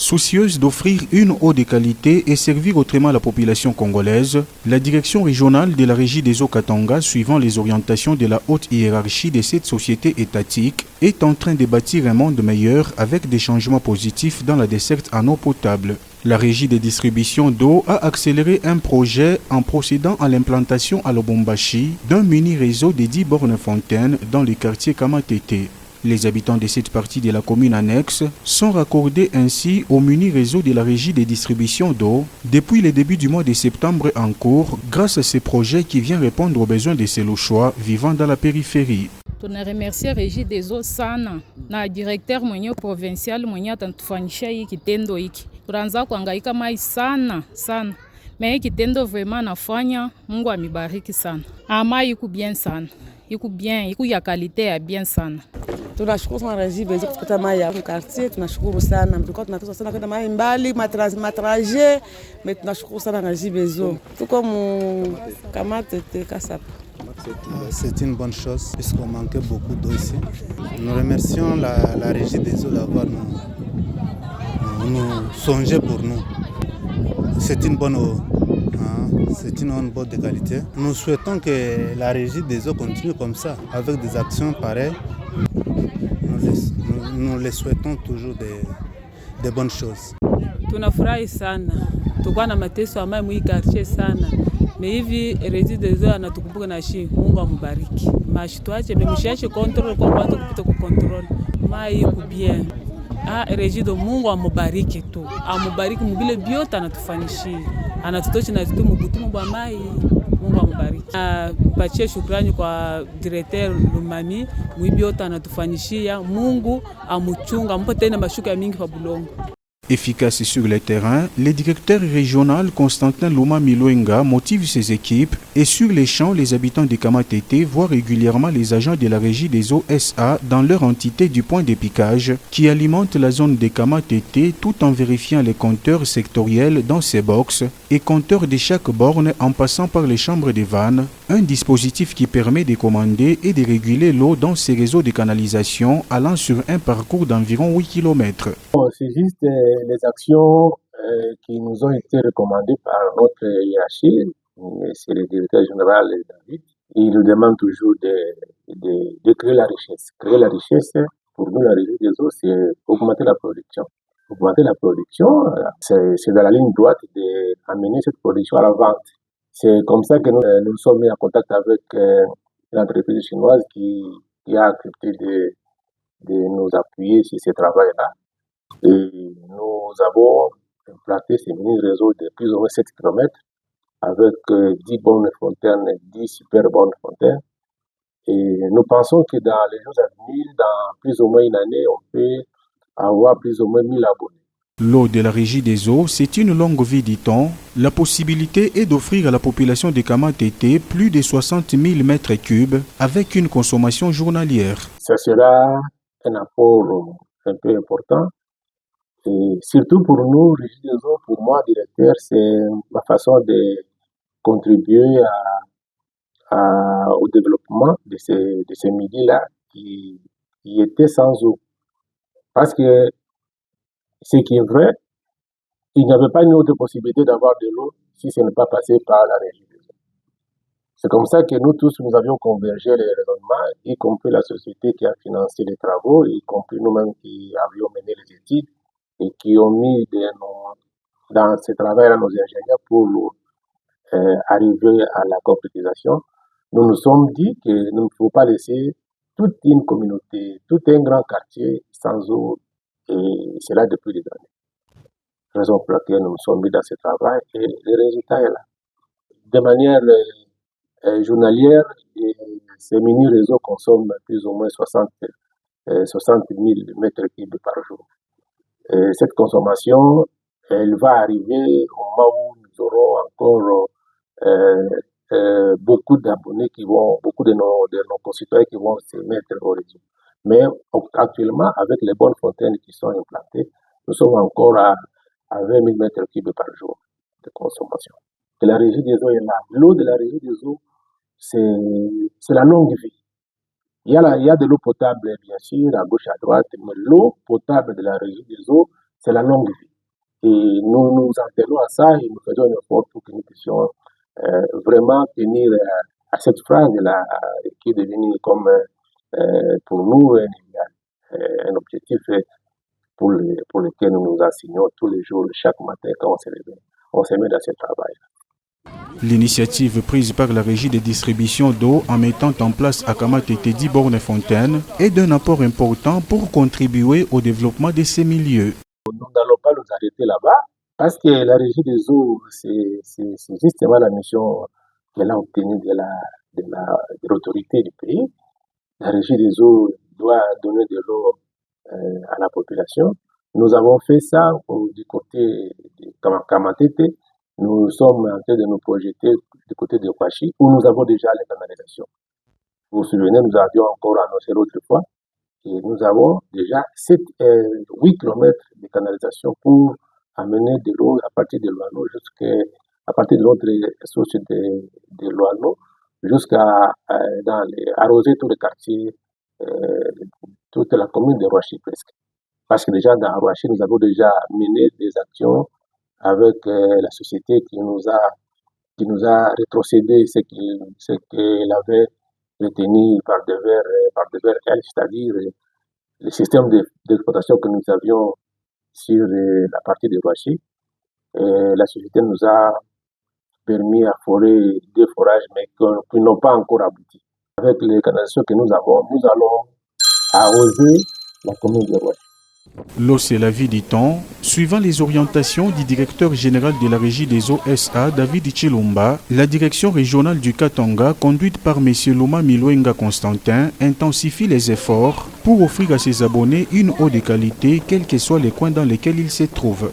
Soucieuse d'offrir une eau de qualité et servir autrement la population congolaise, la direction régionale de la régie des eaux Katanga, suivant les orientations de la haute hiérarchie de cette société étatique, est en train de bâtir un monde meilleur avec des changements positifs dans la desserte en eau potable. La régie des distributions d'eau a accéléré un projet en procédant à l'implantation à Lubumbashi d'un mini-réseau de 10 bornes fontaines dans le quartier Kamatete. Les habitants de cette partie de la commune annexe sont raccordés ainsi au mini-réseau de la régie des distributions d'eau depuis le début du mois de septembre en cours grâce à ce projet qui vient répondre aux besoins de ces Lochois vivant dans la périphérie. Tuna remercier régie des eaux sana na directeur mwenye provincial mwenye atatufanyisha hii kitendo hiki. Tunaanza kuhangaika mai sana. Mais hii kitendo vraiment nafanya, Mungu amibariki sana. Ama iko bien sana. Iko bien, iko ya qualité ya bien sana. Tunashukuru sana Régie Bezo kupata mai ya quartier, tunashukuru sana. Tulikuwa tunatoka sana kwenda mai mbali, matrajet, mais tunashukuru sana Régie Bezo. Tuko mu Kamatete Kasapa. C'est une bonne chose puisqu'on manquait beaucoup d'eau ici. Nous remercions la Régie des eaux d'avoir nous songé pour nous. C'est une bonne eau. C'est une bonne de qualité. Nous souhaitons que la Régie des eaux continue comme ça, avec des actions pareilles. Nous les souhaitons toujours des bonnes choses. Tunafurahi sana. Tukua na mateso ambayo mwi quartier sana. Mais hivi Régie des eaux anatukumbuka na shi. Mungu amubariki. Mashi tuache memshiache control kwa watu kupita ku control. Mai iko bien. Régie do Mungu amubariki tu. Amubariki mubile biota anatufanyishia. Anatutochi na tutu mubutu mwa mai. Mungu amubariki. Pachie shukrani kwa directeur Lumami, mwibiota anatufanyishia. Mungu amuchunga, ampa tena mashuka mingi pa Bulongo. Efficace sur le terrain, le directeur régional Constantin Luma Miloenga motive ses équipes et sur les champs, les habitants de Kamatete voient régulièrement les agents de la régie des eaux SA dans leur entité du point de piquage qui alimente la zone de Kamatete tout en vérifiant les compteurs sectoriels dans ces boxes et compteurs de chaque borne en passant par les chambres de vannes, un dispositif qui permet de commander et de réguler l'eau dans ces réseaux de canalisation allant sur un parcours d'environ 8 km. C'est juste les actions qui nous ont été recommandées par notre hiérarchie, c'est le directeur général David. Il nous demande toujours de créer la richesse. Créer la richesse, pour nous, la régie des eaux, c'est augmenter la production. Augmenter la production, c'est dans la ligne droite d'amener cette production à la vente. C'est comme ça que nous sommes mis en contact avec une entreprise chinoise qui a accepté de nous appuyer sur ce travail-là. Et nous avons implanté ces mini-réseaux de plus ou moins 7 km avec 10 bonnes fontaines, 10 super bonnes fontaines. Et nous pensons que dans les jours à venir, dans plus ou moins une année, on peut avoir plus ou moins 1000 abonnés. L'eau de la régie des eaux, c'est une longue vie, dit-on. La possibilité est d'offrir à la population de Kamatete plus de 60 000 mètres cubes avec une consommation journalière. Ça sera un apport un peu important. Et surtout pour nous, Régie des eaux, pour moi, directeur, c'est ma façon de contribuer au développement de ces midis-là qui étaient sans eau. Parce que ce qui est vrai, il n'y avait pas une autre possibilité d'avoir de l'eau si ce n'est pas passé par la Régie des eaux. C'est comme ça que nous tous, nous avions convergé les raisonnements, y compris la société qui a financé les travaux, y compris nous-mêmes qui avions mené les études et qui ont mis dans ce travail-là nos ingénieurs pour arriver à la concrétisation. Nous nous sommes dit qu'il ne faut pas laisser toute une communauté, tout un grand quartier sans eau, et cela depuis des années. Raison pour laquelle nous nous sommes mis dans ce travail et le résultat est là. De manière journalière, ces mini-réseaux consomment plus ou moins 60 000 mètres cubes par jour. cette consommation, elle va arriver au moment où nous aurons encore beaucoup d'abonnés beaucoup de nos concitoyens qui vont se mettre au réseau. Mais actuellement, avec les bonnes fontaines qui sont implantées, nous sommes encore à 20 000 mètres cubes par jour de consommation. Et la régie des eaux est là. L'eau de la régie des eaux, c'est la longue vie. Il y a de l'eau potable, bien sûr, à gauche, à droite, mais l'eau potable de la régie des eaux, c'est la longue vie. Et nous nous en tenons à ça et nous faisons un effort pour que nous puissions vraiment tenir à cette phrase-là qui est devenue comme pour nous un objectif pour lequel nous nous enseignons tous les jours, chaque matin quand on se réveille. On se met dans ce travail. L'initiative prise par la régie de distribution d'eau en mettant en place à Kamatete 10 bornes fontaines est d'un apport important pour contribuer au développement de ces milieux. Nous n'allons pas nous arrêter là-bas parce que la régie des eaux, c'est justement la mission qu'elle a obtenue de l'autorité du pays. La régie des eaux doit donner de l'eau à la population. Nous avons fait ça du côté de Kamatete. Nous sommes en train de nous projeter du côté de Kwashi, où nous avons déjà les canalisations. Vous vous souvenez, nous avions encore annoncé l'autre fois, et nous avons déjà 8 km de canalisation pour amener de l'eau à partir de Loano à partir de l'autre source de Loano jusqu'à arroser tous les quartiers, toute la commune de Roachi presque. Parce que déjà dans Roachi, nous avons déjà mené des actions avec la société qui nous a rétrocédé ce qu'elle avait retenu par devers elle, c'est-à-dire le système d'exploitation que nous avions sur la partie de Roachi. La société nous a permis à forer des forages, mais qui n'ont pas encore abouti. Avec les canalisations que nous avons, nous allons arroser la commune de Roachi. L'eau, c'est la vie, dit-on. Suivant les orientations du directeur général de la régie des eaux SA, David Chilumba, la direction régionale du Katanga, conduite par M. Loma Milwenga Constantin, intensifie les efforts pour offrir à ses abonnés une eau de qualité, quels que soient les coins dans lesquels ils se trouvent.